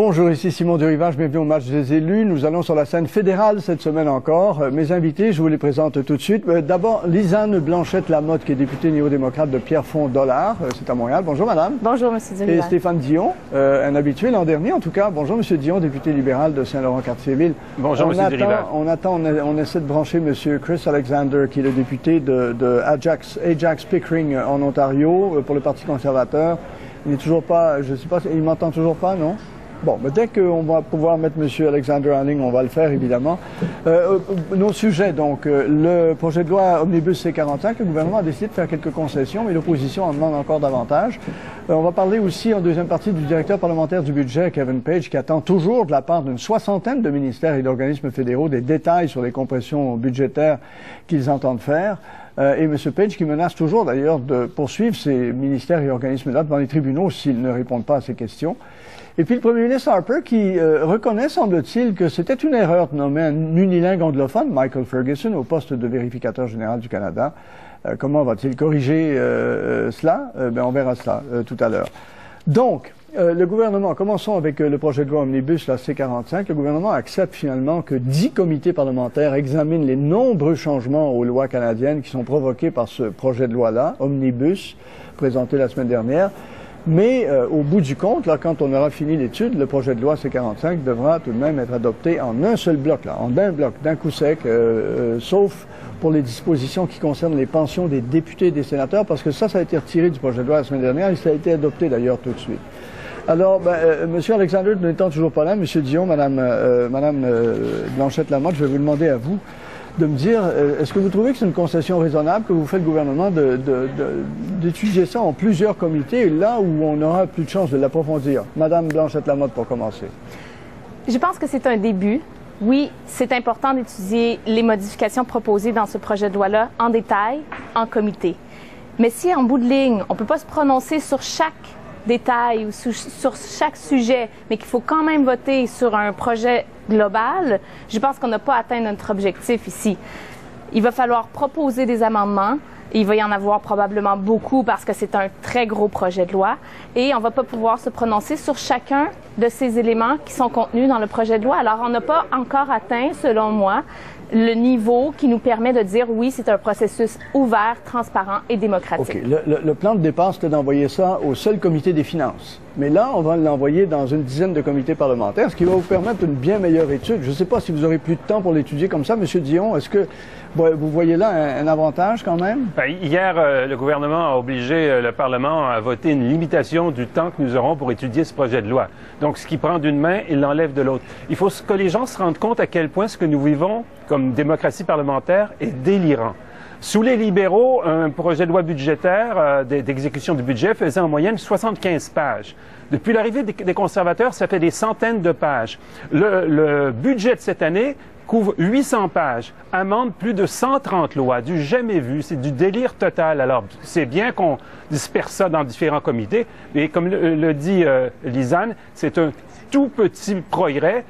Bonjour, ici Simon Durivage, bienvenue au match des élus. Nous allons sur la scène fédérale cette semaine encore. Mes invités, je vous les présente tout de suite. D'abord, Lisanne Blanchette-Lamotte, qui est députée néo-démocrate de Pierrefonds-Dollard. C'est à Montréal. Bonjour, madame. Bonjour, monsieur Durivage. Et Stéphane Dion, un habitué l'an dernier, en tout cas. Bonjour, monsieur Dion, député libéral de Saint-Laurent-Cartierville. Bonjour, monsieur Durivage. On essaie de brancher monsieur Chris Alexander, qui est le député de Ajax Pickering en Ontario, pour le Parti conservateur. Il n'est toujours pas, je ne sais pas, il m'entend toujours pas, non? Bon, mais dès qu'on va pouvoir mettre M. Alexander en ligne, on va le faire, évidemment. Nos sujets, donc, le projet de loi Omnibus C-45, le gouvernement a décidé de faire quelques concessions, mais l'opposition en demande encore davantage. On va parler aussi, en deuxième partie, du directeur parlementaire du budget, Kevin Page, qui attend toujours de la part d'une soixantaine de ministères et d'organismes fédéraux des détails sur les compressions budgétaires qu'ils entendent faire. Et M. Page qui menace toujours, d'ailleurs, de poursuivre ces ministères et organismes-là devant les tribunaux s'ils ne répondent pas à ces questions. Et puis le premier ministre Harper qui reconnaît, semble-t-il, que c'était une erreur de nommer un unilingue anglophone, Michael Ferguson, au poste de vérificateur général du Canada. Comment va-t-il corriger cela? On verra cela tout à l'heure. Donc, le gouvernement, commençons avec le projet de loi Omnibus, la C-45. Le gouvernement accepte finalement que 10 comités parlementaires examinent les nombreux changements aux lois canadiennes qui sont provoqués par ce projet de loi-là, Omnibus, présenté la semaine dernière. Mais au bout du compte, là, quand on aura fini l'étude, le projet de loi C-45 devra tout de même être adopté en un seul bloc, là, en un bloc, d'un coup sec, sauf pour les dispositions qui concernent les pensions des députés et des sénateurs, parce que ça a été retiré du projet de loi la semaine dernière et ça a été adopté d'ailleurs tout de suite. Alors, M. Alexander n'étant toujours pas là, M. Dion, Madame Blanchette-Lamotte, je vais vous demander à vous de me dire, est-ce que vous trouvez que c'est une concession raisonnable que vous fait le gouvernement d'étudier ça en plusieurs comités, là où on n'aura plus de chance de l'approfondir? Madame Blanchette-Lamotte, pour commencer. Je pense que c'est un début. Oui, c'est important d'étudier les modifications proposées dans ce projet de loi-là en détail, en comité. Mais si, en bout de ligne, on ne peut pas se prononcer sur chaque détail ou sur chaque sujet, mais qu'il faut quand même voter sur un projet global, je pense qu'on n'a pas atteint notre objectif ici. Il va falloir proposer des amendements. Il va y en avoir probablement beaucoup parce que c'est un très gros projet de loi et on ne va pas pouvoir se prononcer sur chacun de ces éléments qui sont contenus dans le projet de loi. Alors, on n'a pas encore atteint, selon moi, le niveau qui nous permet de dire oui, c'est un processus ouvert, transparent et démocratique. OK. Le plan de départ, c'était d'envoyer ça au seul comité des finances. Mais là, on va l'envoyer dans une dizaine de comités parlementaires, ce qui va vous permettre une bien meilleure étude. Je ne sais pas si vous aurez plus de temps pour l'étudier comme ça. Monsieur Dion, est-ce que vous voyez là un avantage quand même? Hier, le gouvernement a obligé le Parlement à voter une limitation du temps que nous aurons pour étudier ce projet de loi. Donc, ce qui prend d'une main, il l'enlève de l'autre. Il faut que les gens se rendent compte à quel point ce que nous vivons comme démocratie parlementaire est délirant. Sous les libéraux, un projet de loi budgétaire d'exécution du budget faisait en moyenne 75 pages. Depuis l'arrivée des conservateurs, ça fait des centaines de pages. Le budget de cette année couvre 800 pages, amende plus de 130 lois, du jamais vu, c'est du délire total. Alors, c'est bien qu'on disperse ça dans différents comités, mais comme le dit Lisanne, c'est un tout petit progrès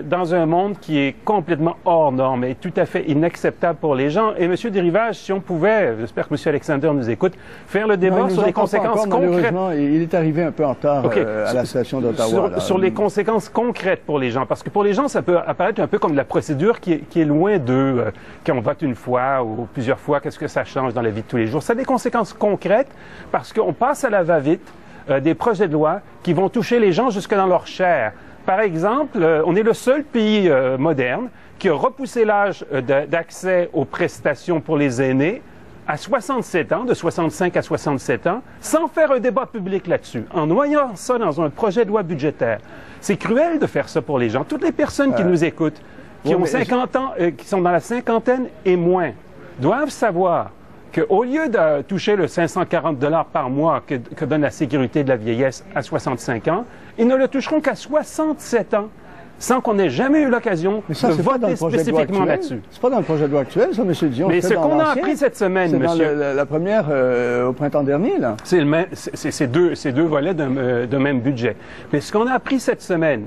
dans un monde qui est complètement hors norme et tout à fait inacceptable pour les gens. Et M. Durivage, si on pouvait, j'espère que M. Alexander nous écoute, faire le débat sur les conséquences concrètes. Il est arrivé un peu encore à la station d'Ottawa. Sur les conséquences concrètes pour les gens, parce que pour les gens, ça peut apparaître un peu comme de la procédure qui est loin d'eux. Quand on vote une fois ou plusieurs fois, qu'est-ce que ça change dans la vie de tous les jours? Ça a des conséquences concrètes parce qu'on passe à la va-vite des projets de loi qui vont toucher les gens jusque dans leur chair. Par exemple, on est le seul pays moderne qui a repoussé l'âge d'accès aux prestations pour les aînés à 67 ans, de 65 à 67 ans, sans faire un débat public là-dessus, en noyant ça dans un projet de loi budgétaire. C'est cruel de faire ça pour les gens. Toutes les personnes qui nous écoutent, qui ont 50 ans, qui sont dans la cinquantaine et moins, doivent savoir qu'au lieu de toucher le 540 $ par mois que donne la sécurité de la vieillesse à 65 ans, ils ne le toucheront qu'à 67 ans, sans qu'on ait jamais eu l'occasion de voter spécifiquement là-dessus. C'est pas dans le projet de loi actuel, ça, M. Dion. Mais ce qu'on a appris cette semaine, monsieur... C'est dans la première au printemps dernier, là. C'est deux volets d'un même budget. Mais ce qu'on a appris cette semaine,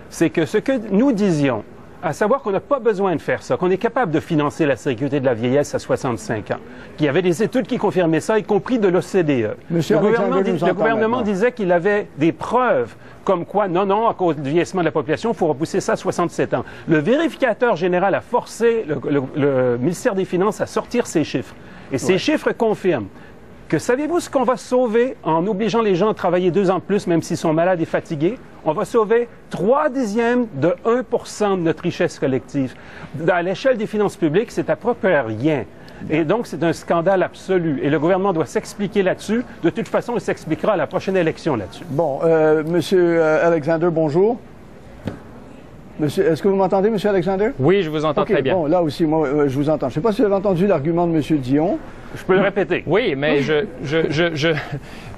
c'est que ce que nous disions à savoir qu'on n'a pas besoin de faire ça, qu'on est capable de financer la sécurité de la vieillesse à 65 ans. Il y avait des études qui confirmaient ça, y compris de l'OCDE. Le gouvernement disait qu'il avait des preuves comme quoi, non, à cause du vieillissement de la population, il faut repousser ça à 67 ans. Le vérificateur général a forcé le ministère des Finances à sortir ces chiffres. Et ces chiffres confirment que savez-vous ce qu'on va sauver en obligeant les gens à travailler 2 ans de plus, même s'ils sont malades et fatigués? On va sauver 3/10 de 1% de notre richesse collective. À l'échelle des finances publiques, c'est à peu près rien. Et donc, c'est un scandale absolu. Et le gouvernement doit s'expliquer là-dessus. De toute façon, il s'expliquera à la prochaine élection là-dessus. Bon, Monsieur Alexander, bonjour. Est-ce que vous m'entendez, Monsieur Alexander? Oui, je vous entends très bien. Bon, là aussi, moi, je vous entends. Je ne sais pas si vous avez entendu l'argument de Monsieur Dion. Je peux le répéter. Oui, mais je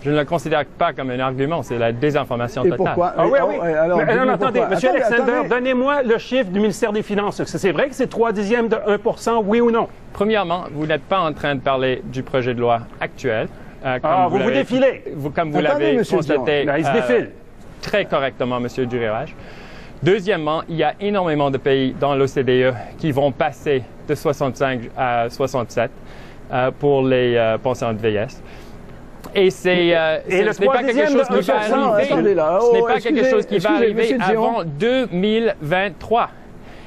ne le considère pas comme un argument. C'est la désinformation totale. Et pourquoi? Ah oui. Alors, attendez, Monsieur Alexander, donnez-moi le chiffre du ministère des Finances. C'est vrai que c'est 3/10 de 1%, oui ou non? Premièrement, vous n'êtes pas en train de parler du projet de loi actuel. Vous défilez. Comme vous l'avez constaté il se défile. Très correctement, Monsieur Durirage. Deuxièmement, il y a énormément de pays dans l'OCDE qui vont passer de 65 à 67 pour les pensions de vieillesse. Et ce n'est pas quelque chose qui va arriver. Ce n'est pas quelque chose qui va arriver avant 2023.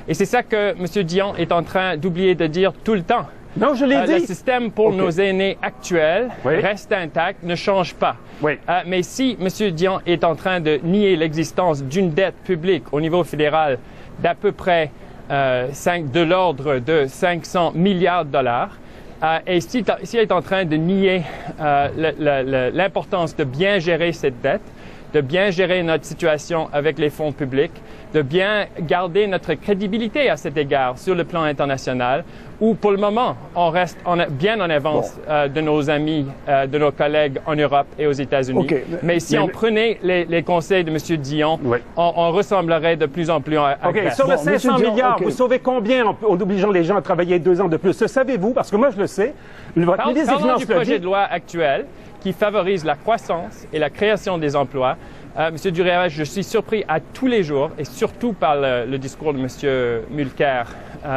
Et c'est ça que M. Dion est en train d'oublier de dire tout le temps. Non, je l'ai dit. Le système pour nos aînés actuel reste intact, ne change pas. Oui. Mais si M. Dion est en train de nier l'existence d'une dette publique au niveau fédéral d'à peu près de l'ordre de 500 milliards de dollars, et s'il est en train de nier l'importance de bien gérer cette dette, de bien gérer notre situation avec les fonds publics, de bien garder notre crédibilité à cet égard sur le plan international, où pour le moment, on reste bien en avance de nos amis, de nos collègues en Europe et aux États-Unis. Mais si on prenait les conseils de M. Dion, on ressemblerait de plus en plus à Grèce. Sur les 500 milliards, vous sauvez combien en obligeant les gens à travailler 2 ans de plus? Le savez-vous? Parce que moi, je le sais. Parlons du projet de loi actuel qui favorise la croissance et la création des emplois. Monsieur Durirage, je suis surpris à tous les jours, et surtout par le discours de Monsieur Mulcair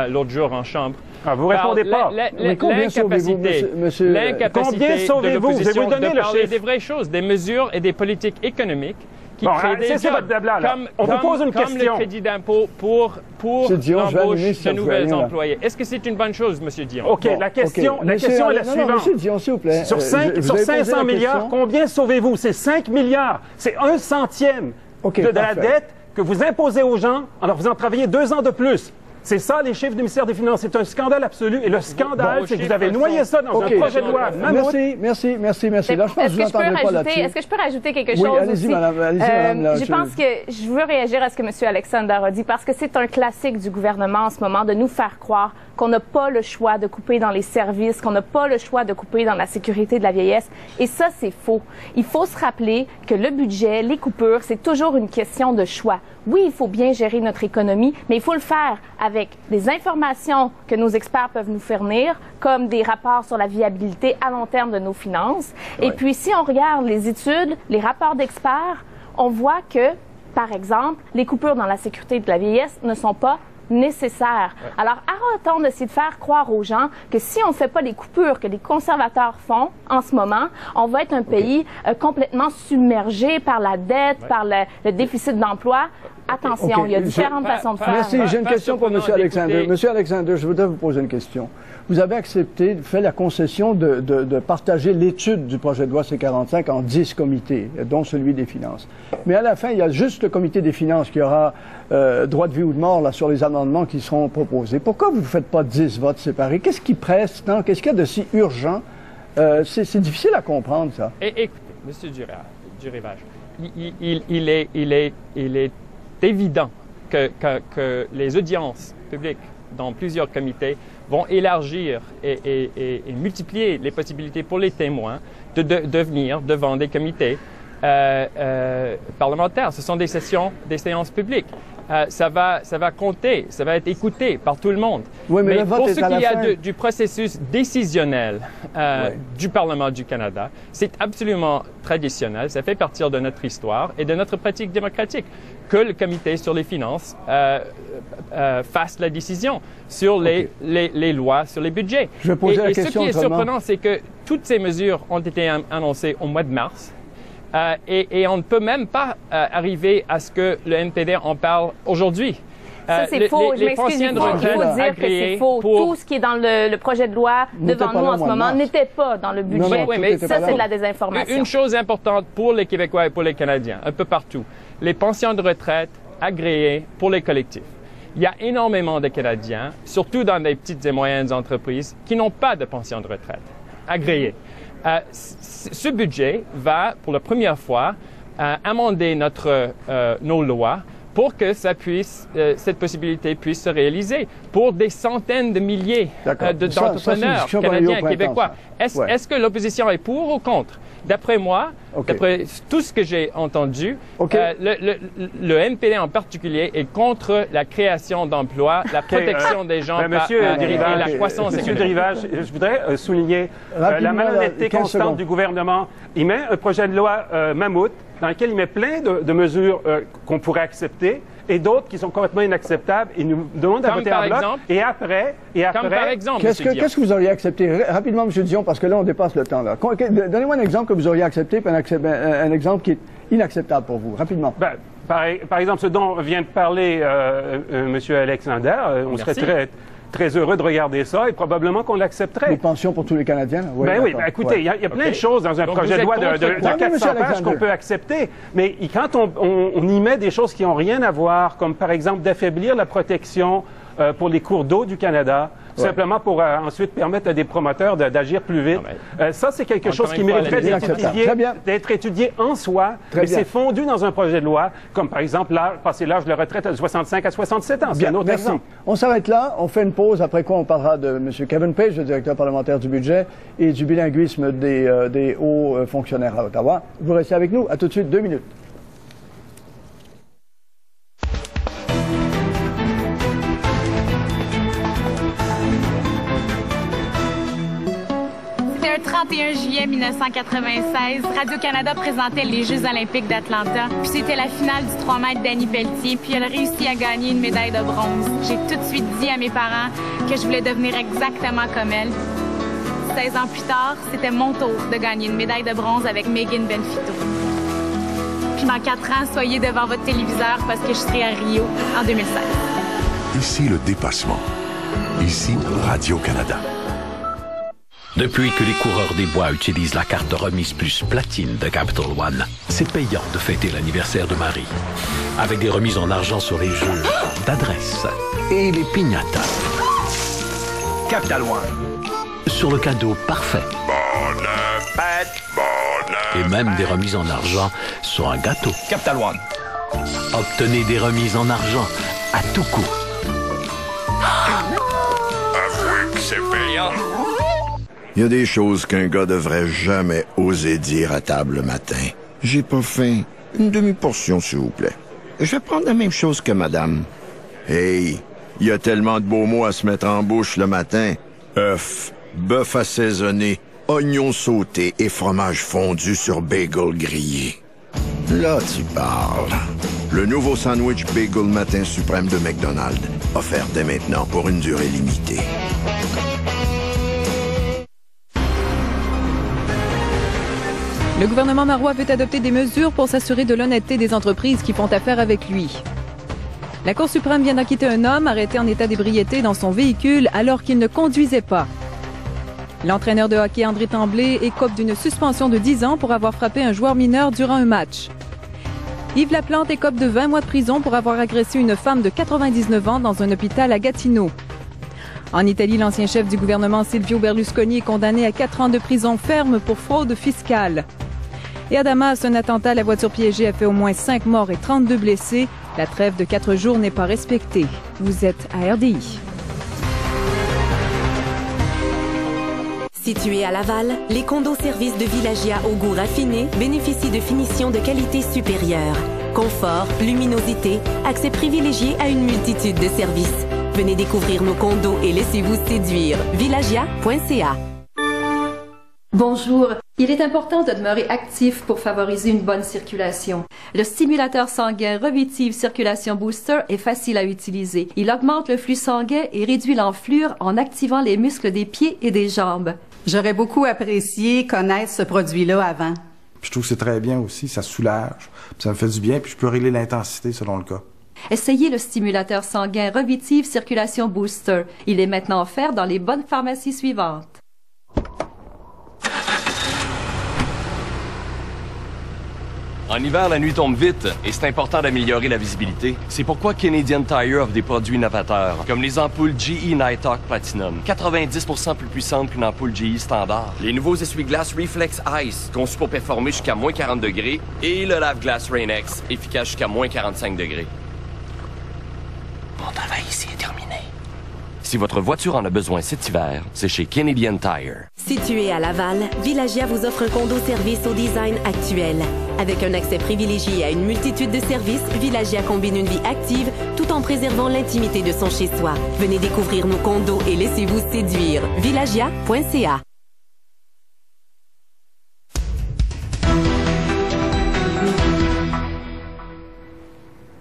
l'autre jour en Chambre. Vous répondez pas. L'incapacité de l'opposition de parler des vraies choses, des mesures et des politiques économiques qui créent des jobs, comme le crédit d'impôt pour l'embauche de nouvelles employés. Est-ce que c'est une bonne chose, M. Dion? OK, la question est la suivante. M. Dion, s'il vous plaît. Sur 500 milliards, combien sauvez-vous? C'est 5 milliards. C'est 1/100 de la dette que vous imposez aux gens en leur faisant travailler 2 ans de plus. C'est ça, les chiffres du ministère des Finances. C'est un scandale absolu. Et le scandale, c'est que vous avez noyé ça dans un projet de loi. Merci. Là, je pense que je ne l'entendrai pas là-dessus. Est-ce que je peux rajouter quelque chose aussi? Allez-y, madame. Je pense que je veux réagir à ce que M. Alexander a dit, parce que c'est un classique du gouvernement en ce moment de nous faire croire qu'on n'a pas le choix de couper dans les services, qu'on n'a pas le choix de couper dans la sécurité de la vieillesse. Et ça, c'est faux. Il faut se rappeler que le budget, les coupures, c'est toujours une question de choix. Oui, il faut bien gérer notre économie, mais il faut le faire avec des informations que nos experts peuvent nous fournir, comme des rapports sur la viabilité à long terme de nos finances. Et puis, si on regarde les études, les rapports d'experts, on voit que, par exemple, les coupures dans la sécurité de la vieillesse ne sont pas nécessaire. Alors, arrêtons d'essayer de faire croire aux gens que si on ne fait pas les coupures que les conservateurs font en ce moment, on va être un pays complètement submergé par la dette, par le déficit d'emploi. Attention, il y a différentes façons de faire. Merci. J'ai une question pour M. Alexander. Monsieur Alexander, je voudrais vous poser une question. Vous avez fait la concession de partager l'étude du projet de loi C-45 en 10 comités, dont celui des finances. Mais à la fin, il y a juste le comité des finances qui aura droit de vie ou de mort là, sur les amendements qui seront proposés. Pourquoi vous ne faites pas 10 votes séparés? Qu'est-ce qui presse tant? Qu'est-ce qu'il y a de si urgent? C'est difficile à comprendre, ça. Écoutez, M. Durivage, il est évident que les audiences publiques dans plusieurs comités vont élargir et multiplier les possibilités pour les témoins de venir devant des comités parlementaires. Ce sont des séances publiques. ça va compter, ça va être écouté par tout le monde. Oui, mais le vote pour est ce à la qui fin. est du processus décisionnel du Parlement du Canada, c'est absolument traditionnel, ça fait partie de notre histoire et de notre pratique démocratique que le comité sur les finances fasse la décision sur les lois, sur les budgets. Je vais poser la et question ce qui est autrement. surprenant, c'est que toutes ces mesures ont été annoncées au mois de mars. Et on ne peut même pas arriver à ce que le NPD en parle aujourd'hui. Ça, c'est faux. Je m'excuse, il faut dire que c'est faux. Tout ce qui est dans le projet de loi devant nous en ce moment n'était pas dans le budget. Non, mais ça, c'est de la désinformation. Une chose importante pour les Québécois et pour les Canadiens, un peu partout, les pensions de retraite agréées pour les collectifs. Il y a énormément de Canadiens, surtout dans les petites et moyennes entreprises, qui n'ont pas de pension de retraite agréée. Ce budget va, pour la première fois, amender nos lois pour que cette possibilité puisse se réaliser pour des centaines de milliers d'entrepreneurs canadiens et québécois. Est-ce que l'opposition est pour ou contre? D'après moi, d'après tout ce que j'ai entendu, le NPD en particulier est contre la création d'emplois, la protection des gens et la croissance économique. Monsieur Derivage, je voudrais souligner la malhonnêteté constante du gouvernement. Il met un projet de loi mammouth dans lequel il met plein de mesures qu'on pourrait accepter et d'autres qui sont complètement inacceptables. Il nous demande à voter en bloc. Et après... Comme par exemple, qu'est-ce que vous auriez accepté? Rapidement, M. Dion, parce que là, on dépasse le temps. Donnez-moi un exemple que vous auriez accepté, puis un exemple qui est inacceptable pour vous. Rapidement. Ben, par exemple, ce dont vient de parler M. Alexander, on serait très heureux de regarder ça et probablement qu'on l'accepterait. Les pensions pour tous les Canadiens? Oui, ben oui, ben écoutez, il y a plein de choses dans un projet de loi de 400 pages qu'on peut accepter, mais quand on y met des choses qui n'ont rien à voir, comme par exemple d'affaiblir la protection pour les cours d'eau du Canada, simplement pour ensuite permettre à des promoteurs d'agir plus vite. Ça, c'est quelque chose qui mériterait d'être étudié en soi, mais c'est fondu dans un projet de loi, comme par exemple passer l'âge de la retraite de 65 à 67 ans. C'est un autre exemple. On s'arrête là, on fait une pause, après quoi on parlera de M. Kevin Page, le directeur parlementaire du budget, et du bilinguisme des hauts fonctionnaires à Ottawa. Vous restez avec nous, à tout de suite, 2 minutes. Le 31 juillet 1996, Radio-Canada présentait les Jeux olympiques d'Atlanta. Puis c'était la finale du 3 mètres d'Annie Pelletier, puis elle a réussi à gagner une médaille de bronze. J'ai tout de suite dit à mes parents que je voulais devenir exactement comme elle. 16 ans plus tard, c'était mon tour de gagner une médaille de bronze avec Megan Benfito. Puis dans 4 ans, soyez devant votre téléviseur parce que je serai à Rio en 2016. Ici, le dépassement. Ici, Radio-Canada. Depuis que les coureurs des bois utilisent la carte remise plus platine de Capital One, c'est payant de fêter l'anniversaire de Marie. Avec des remises en argent sur les jeux d'adresse et les piñatas. Capital One. Sur le cadeau parfait. Bonne fête, bonne Et même des remises en argent sur un gâteau. Capital One. Obtenez des remises en argent à tout coup. Avouez que c'est payant. Il y a des choses qu'un gars devrait jamais oser dire à table le matin. J'ai pas faim. Une demi-portion, s'il vous plaît. Je vais prendre la même chose que madame. Hey, il y a tellement de beaux mots à se mettre en bouche le matin. Œufs, bœuf assaisonné, oignons sautés et fromage fondu sur bagel grillé. Là, tu parles. Le nouveau sandwich Bagel Matin Suprême de McDonald's. Offert dès maintenant pour une durée limitée. Le gouvernement marois veut adopter des mesures pour s'assurer de l'honnêteté des entreprises qui font affaire avec lui. La Cour suprême vient d'acquitter un homme arrêté en état d'ébriété dans son véhicule alors qu'il ne conduisait pas. L'entraîneur de hockey André Tremblay écope d'une suspension de 10 ans pour avoir frappé un joueur mineur durant un match. Yves Laplante écope de 20 mois de prison pour avoir agressé une femme de 99 ans dans un hôpital à Gatineau. En Italie, l'ancien chef du gouvernement Silvio Berlusconi est condamné à 4 ans de prison ferme pour fraude fiscale. Et à Damas, un attentat à la voiture piégée a fait au moins 5 morts et 32 blessés. La trêve de 4 jours n'est pas respectée. Vous êtes à RDI. Situés à Laval, les condos-services de Villagia au goût raffiné bénéficient de finitions de qualité supérieure. confort, luminosité, accès privilégié à une multitude de services. Venez découvrir nos condos et laissez-vous séduire. Villagia.ca. Bonjour. Il est important de demeurer actif pour favoriser une bonne circulation. Le stimulateur sanguin Revitive Circulation Booster est facile à utiliser. Il augmente le flux sanguin et réduit l'enflure en activant les muscles des pieds et des jambes. J'aurais beaucoup apprécié connaître ce produit-là avant. Je trouve que c'est très bien aussi, ça soulage, ça me fait du bien, puis je peux régler l'intensité selon le cas. Essayez le stimulateur sanguin Revitive Circulation Booster. Il est maintenant offert dans les bonnes pharmacies suivantes. En hiver, la nuit tombe vite et c'est important d'améliorer la visibilité. C'est pourquoi Canadian Tire offre des produits innovateurs, comme les ampoules GE Nighthawk Platinum, 90% plus puissantes qu'une ampoule GE standard. Les nouveaux essuie-glaces Reflex Ice, conçus pour performer jusqu'à moins 40 degrés, et le lave-glace Rain-X, efficace jusqu'à moins 45 degrés. Mon travail ici est terminé. Si votre voiture en a besoin cet hiver, c'est chez Canadian Tire. Situé à Laval, Villagia vous offre un condo-service au design actuel. Avec un accès privilégié à une multitude de services, Villagia combine une vie active tout en préservant l'intimité de son chez-soi. Venez découvrir nos condos et laissez-vous séduire. Villagia.ca.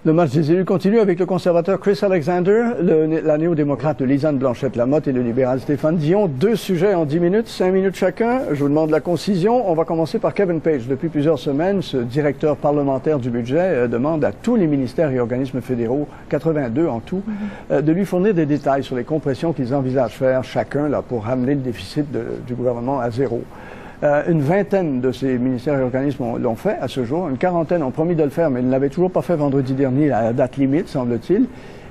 Le match des élus continue avec le conservateur Chris Alexander, la néo-démocrate Lisanne Blanchette-Lamotte et le libéral Stéphane Dion. 2 sujets en 10 minutes, 5 minutes chacun. Je vous demande la concision. On va commencer par Kevin Page. Depuis plusieurs semaines, ce directeur parlementaire du budget demande à tous les ministères et organismes fédéraux, 82 en tout, de lui fournir des détails sur les compressions qu'ils envisagent faire chacun là, pour ramener le déficit du gouvernement à zéro. Une vingtaine de ces ministères et organismes l'ont fait à ce jour. Une quarantaine ont promis de le faire, mais ils ne l'avaient toujours pas fait vendredi dernier, à la date limite, semble-t-il.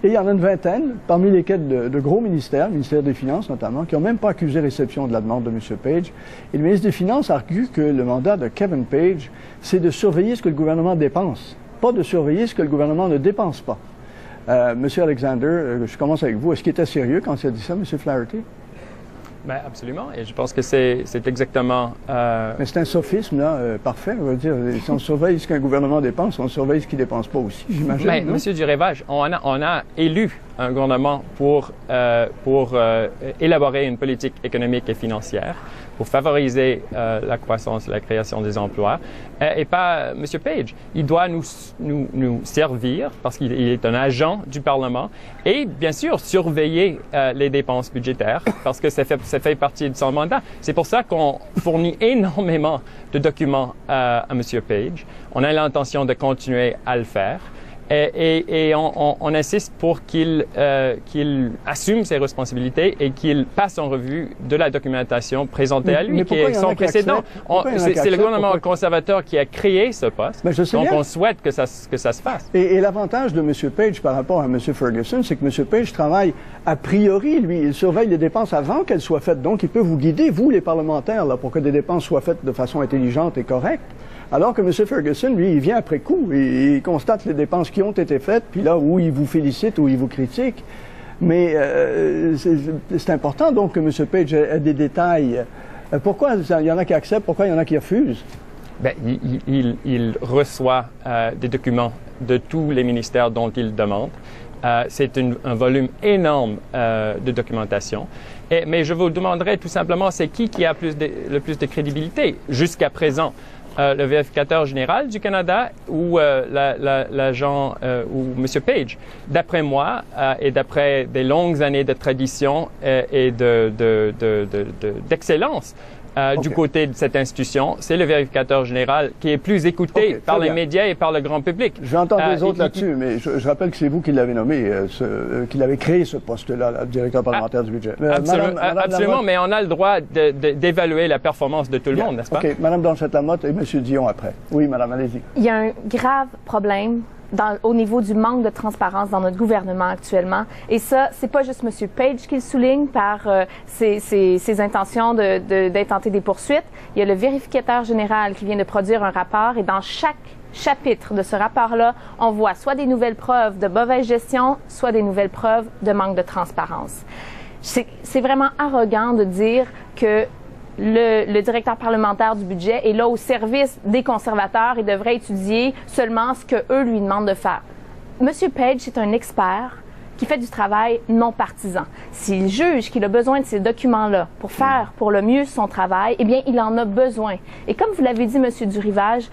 Et il y en a une vingtaine, parmi lesquels de gros ministères, le ministère des Finances notamment, qui n'ont même pas accusé réception de la demande de M. Page. Et le ministre des Finances argue que le mandat de Kevin Page, c'est de surveiller ce que le gouvernement dépense, pas de surveiller ce que le gouvernement ne dépense pas. M. Alexander, je commence avec vous. Est-ce qu'il était sérieux quand il a dit ça, M. Flaherty? Ben, absolument, et je pense que c'est exactement... Mais c'est un sophisme, là, parfait. On va dire, si on surveille ce qu'un gouvernement dépense, on surveille ce qu'il ne dépense pas aussi, j'imagine. Mais, M. Durévage, on a élu un gouvernement pour élaborer une politique économique et financière, pour favoriser la croissance et la création des emplois, et pas M. Page. Il doit nous servir, parce qu'il est un agent du Parlement, et bien sûr surveiller les dépenses budgétaires, parce que ça fait partie de son mandat. C'est pour ça qu'on fournit énormément de documents à M. Page. On a l'intention de continuer à le faire. Et on insiste pour qu'il assume ses responsabilités et qu'il passe en revue de la documentation présentée à lui, qui est son précédent. C'est le gouvernement conservateur qui a créé ce poste, donc on souhaite que ça se fasse. Et l'avantage de M. Page par rapport à M. Ferguson, c'est que M. Page travaille a priori, lui, il surveille les dépenses avant qu'elles soient faites, donc il peut vous guider, vous les parlementaires, là, pour que des dépenses soient faites de façon intelligente et correcte. Alors que M. Ferguson, lui, il vient après coup et il constate les dépenses qui ont été faites, puis là où il vous félicite, où il vous critique. Mais c'est important donc que M. Page ait des détails. Pourquoi il y en a qui acceptent, pourquoi il y en a qui refusent? Bien, il reçoit des documents de tous les ministères dont il demande. C'est un volume énorme de documentation. Mais je vous demanderai tout simplement, c'est qui a le plus de crédibilité jusqu'à présent? Le vérificateur général du Canada ou l'agent ou M. Page. D'après moi et d'après des longues années de tradition et d'excellence du côté de cette institution, c'est le vérificateur général qui est plus écouté par les médias et par le grand public. J'entends les autres là-dessus, mais je rappelle que c'est vous qui l'avez nommé, qui l'avez créé ce poste-là, le directeur parlementaire du budget. Absolument, mais on a le droit d'évaluer la performance de tout le monde, n'est-ce pas? OK. Mme Blanchette-Lamotte et M. Dion après. Oui, madame, allez-y. Il y a un grave problème au niveau du manque de transparence dans notre gouvernement actuellement. Et ça, c'est pas juste M. Page qui le souligne par ses intentions d'intenter des poursuites. Il y a le vérificateur général qui vient de produire un rapport et dans chaque chapitre de ce rapport-là, on voit soit des nouvelles preuves de mauvaise gestion, soit des nouvelles preuves de manque de transparence. C'est vraiment arrogant de dire que le directeur parlementaire du budget est là au service des conservateurs et devrait étudier seulement ce qu'eux lui demandent de faire. M. Page, c'est un expert qui fait du travail non partisan. S'il juge qu'il a besoin de ces documents-là pour faire pour le mieux son travail, eh bien, il en a besoin. Et comme vous l'avez dit, M. Durivage,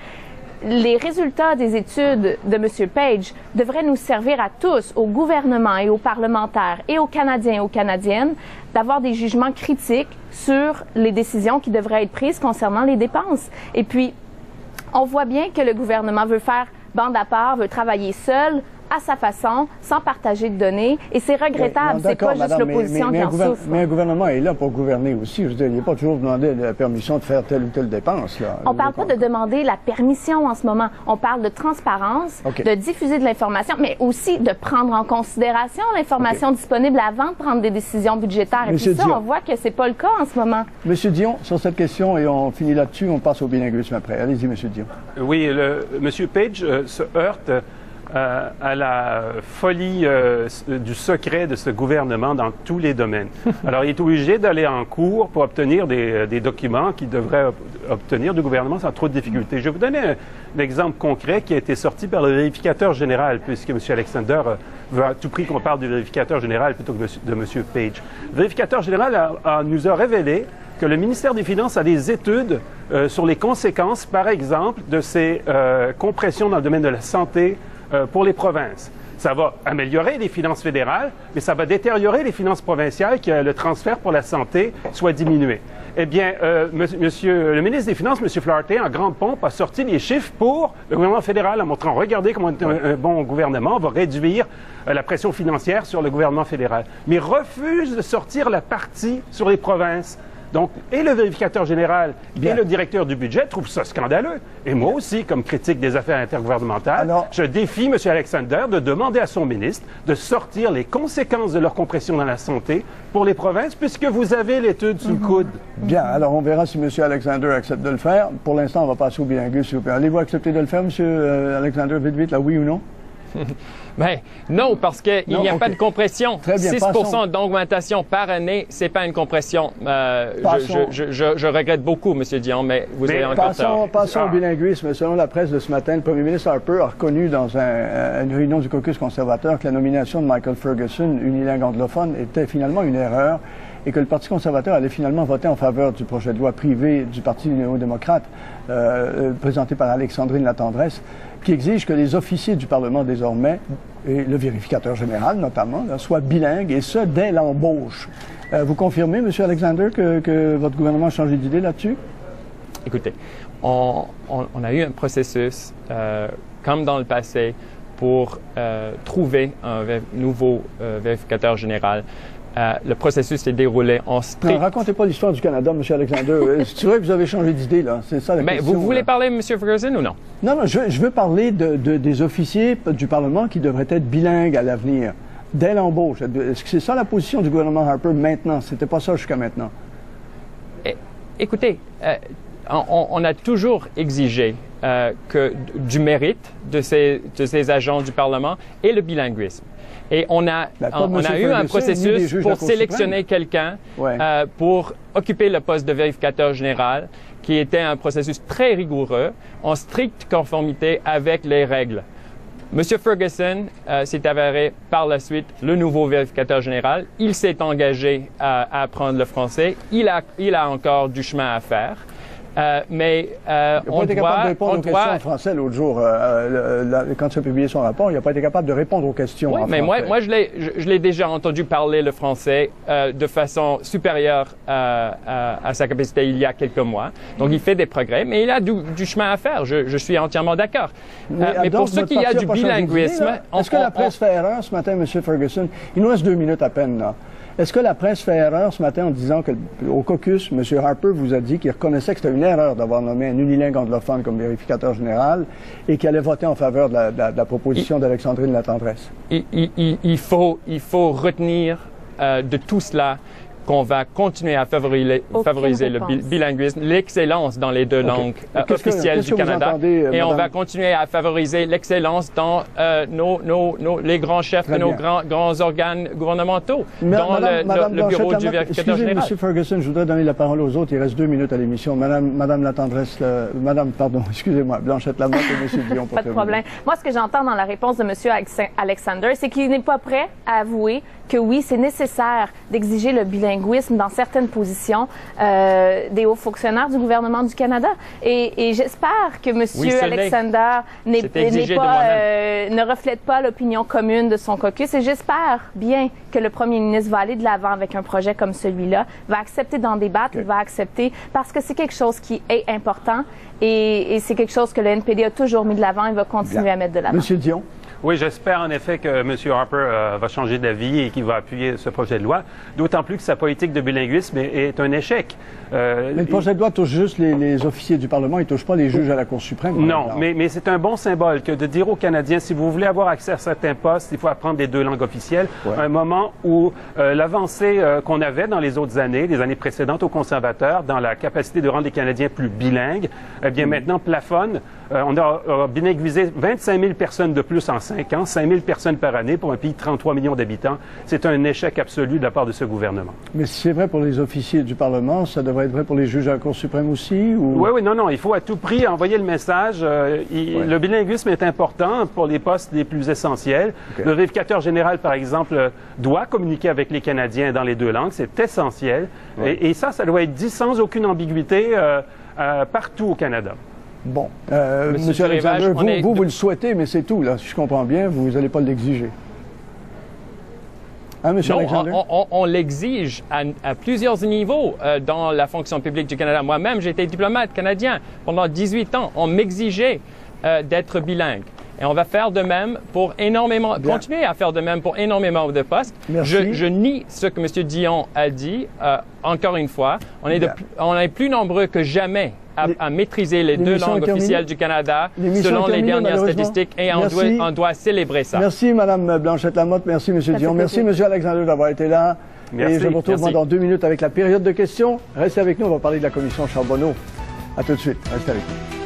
les résultats des études de M. Page devraient nous servir à tous, au gouvernement et aux parlementaires et aux Canadiens et aux Canadiennes, d'avoir des jugements critiques sur les décisions qui devraient être prises concernant les dépenses. Et puis, on voit bien que le gouvernement veut faire bande à part, veut travailler seul, à sa façon, sans partager de données, et c'est regrettable. C'est pas juste l'opposition qui en souffre. Mais un gouvernement est là pour gouverner aussi. Je veux dire, il n'est pas toujours demandé la permission de faire telle ou telle dépense. Là. On ne parle pas de demander la permission en ce moment. On parle de transparence, de diffuser de l'information, mais aussi de prendre en considération l'information disponible avant de prendre des décisions budgétaires. Et puis ça, on voit que c'est pas le cas en ce moment. Monsieur Dion, sur cette question, et on finit là-dessus, on passe au bilinguisme après. Allez-y, Monsieur Dion. Oui, Monsieur Page se heurte à la folie du secret de ce gouvernement dans tous les domaines. Alors, il est obligé d'aller en cours pour obtenir des documents qu'il devrait obtenir du gouvernement sans trop de difficultés. Je vais vous donner un exemple concret qui a été sorti par le vérificateur général, puisque M. Alexander veut à tout prix qu'on parle du vérificateur général plutôt que de M. Page. Le vérificateur général nous a révélé que le ministère des Finances a des études sur les conséquences, par exemple, de ces compressions dans le domaine de la santé pour les provinces. Ça va améliorer les finances fédérales, mais ça va détériorer les finances provinciales, que le transfert pour la santé soit diminué. Eh bien, le ministre des Finances, M. Flaherty, en grande pompe, a sorti les chiffres pour le gouvernement fédéral en montrant, regardez comment un bon gouvernement va réduire la pression financière sur le gouvernement fédéral, mais refuse de sortir la partie sur les provinces. Donc, et le vérificateur général et le directeur du budget trouvent ça scandaleux. Et moi aussi, comme critique des affaires intergouvernementales, je défie M. Alexander de demander à son ministre de sortir les conséquences de leur compression dans la santé pour les provinces, puisque vous avez l'étude sous le coude. Bien, alors on verra si M. Alexander accepte de le faire. Pour l'instant, on va passer au bilinguisme, s'il vous plaît. Allez-vous accepter de le faire, M. Alexander, vite, là, oui ou non? Ben, non, parce qu'il n'y a pas de compression. Très bien, 6% d'augmentation par année, c'est pas une compression. Je regrette beaucoup, M. Dion, mais vous avez encore tort. Passons au bilinguisme. Selon la presse de ce matin, le premier ministre Harper a reconnu dans une réunion du caucus conservateur que la nomination de Michael Ferguson, unilingue anglophone, était finalement une erreur et que le Parti conservateur allait finalement voter en faveur du projet de loi privé du Parti néo-démocrate présenté par Alexandrine Latendresse, qui exige que les officiers du Parlement désormais, et le vérificateur général notamment, là, soient bilingues, et ce, dès l'embauche. Vous confirmez, M. Alexander, que votre gouvernement a changé d'idée là-dessus? Écoutez, on a eu un processus, comme dans le passé, pour trouver un nouveau vérificateur général. Le processus s'est déroulé en strict... Non, racontez pas l'histoire du Canada, M. Alexander. C'est vrai que vous avez changé d'idée, là. C'est ça la question. Vous voulez parler de M. Ferguson ou non? Non, je veux parler des officiers du Parlement qui devraient être bilingues à l'avenir, dès l'embauche. Est-ce que c'est ça la position du gouvernement Harper maintenant? C'était pas ça jusqu'à maintenant. Écoutez, on a toujours exigé du mérite de ces agents du Parlement et le bilinguisme. Et on a eu un processus pour sélectionner quelqu'un pour occuper le poste de vérificateur général, qui était un processus très rigoureux, en stricte conformité avec les règles. M. Ferguson s'est avéré par la suite le nouveau vérificateur général. Il s'est engagé à apprendre le français. Il a encore du chemin à faire. Mais on doit... Il n'a pas été capable de répondre aux questions en français l'autre jour. Quand il a publié son rapport, il n'a pas été capable de répondre aux questions en mais français. Moi, je l'ai déjà entendu parler le français de façon supérieure à sa capacité il y a quelques mois. Donc, il fait des progrès, mais il a du chemin à faire. Je suis entièrement d'accord. Mais pour ce qui a du bilinguisme... Est-ce que la presse fait erreur ce matin, M. Ferguson? Il nous reste 2 minutes à peine, là. Est-ce que la presse fait erreur ce matin en disant qu'au caucus, M. Harper vous a dit qu'il reconnaissait que c'était une erreur d'avoir nommé un unilingue anglophone comme vérificateur général et qu'il allait voter en faveur de la proposition d'Alexandrine Latendresse? Il faut retenir de tout cela qu'on va continuer à favoriser le bilinguisme, l'excellence dans les deux langues officielles du Canada. Et on va continuer à favoriser l'excellence dans les grands chefs de nos grands organes gouvernementaux, dans le bureau du vérificateur général. Excusez, M. Ferguson, je voudrais donner la parole aux autres. Il reste 2 minutes à l'émission. Madame la tendresse, excusez-moi, Blanchette Lamotte et M. Dion. Pas de problème. Moi, ce que j'entends dans la réponse de M. Alexander, c'est qu'il n'est pas prêt à avouer que oui, c'est nécessaire d'exiger le bilinguisme dans certaines positions des hauts fonctionnaires du gouvernement du Canada. Et j'espère que M. Alexander ne reflète pas l'opinion commune de son caucus. Et j'espère bien que le premier ministre va aller de l'avant avec un projet comme celui-là, va accepter d'en débattre, va accepter, parce que c'est quelque chose qui est important et c'est quelque chose que le NPD a toujours mis de l'avant et va continuer à mettre de l'avant. Monsieur Dion. Oui, j'espère en effet que M. Harper va changer d'avis et qu'il va appuyer ce projet de loi, d'autant plus que sa politique de bilinguisme est un échec. Mais le projet de loi touche juste les officiers du Parlement, il ne touche pas les juges à la Cour suprême. Non, mais c'est un bon symbole que de dire aux Canadiens, si vous voulez avoir accès à certains postes, il faut apprendre les 2 langues officielles, à un moment où l'avancée qu'on avait dans les autres années, les années précédentes aux conservateurs, dans la capacité de rendre les Canadiens plus bilingues, eh bien maintenant plafonne. On a bilinguisé 25 000 personnes de plus en 5 ans, 5 000 personnes par année pour un pays de 33 millions d'habitants. C'est un échec absolu de la part de ce gouvernement. Mais si c'est vrai pour les officiers du Parlement, ça devrait être vrai pour les juges à la Cour suprême aussi? Ou... Oui, non, il faut à tout prix envoyer le message. Le bilinguisme est important pour les postes les plus essentiels. Okay. Le vérificateur général, par exemple, doit communiquer avec les Canadiens dans les 2 langues. C'est essentiel. Ouais. Et ça doit être dit sans aucune ambiguïté partout au Canada. Bon, Monsieur Alexander, vous le souhaitez, mais c'est tout, là. Si je comprends bien, vous n'allez pas l'exiger. Hein, Monsieur Alexander? On l'exige à plusieurs niveaux dans la fonction publique du Canada. Moi-même, j'étais diplomate canadien pendant 18 ans. On m'exigeait d'être bilingue. Et on va faire de même pour continuer à faire de même pour énormément de postes. Je nie ce que M. Dion a dit. Encore une fois, on est plus nombreux que jamais à maîtriser les 2 langues officielles du Canada selon les dernières statistiques et on doit célébrer ça. Merci Mme Blanchette Lamotte, merci M. Dion, merci M. Alexander d'avoir été là. Merci, et je vous retrouve dans 2 minutes avec la période de questions. Restez avec nous, on va parler de la commission Charbonneau. À tout de suite, restez avec nous.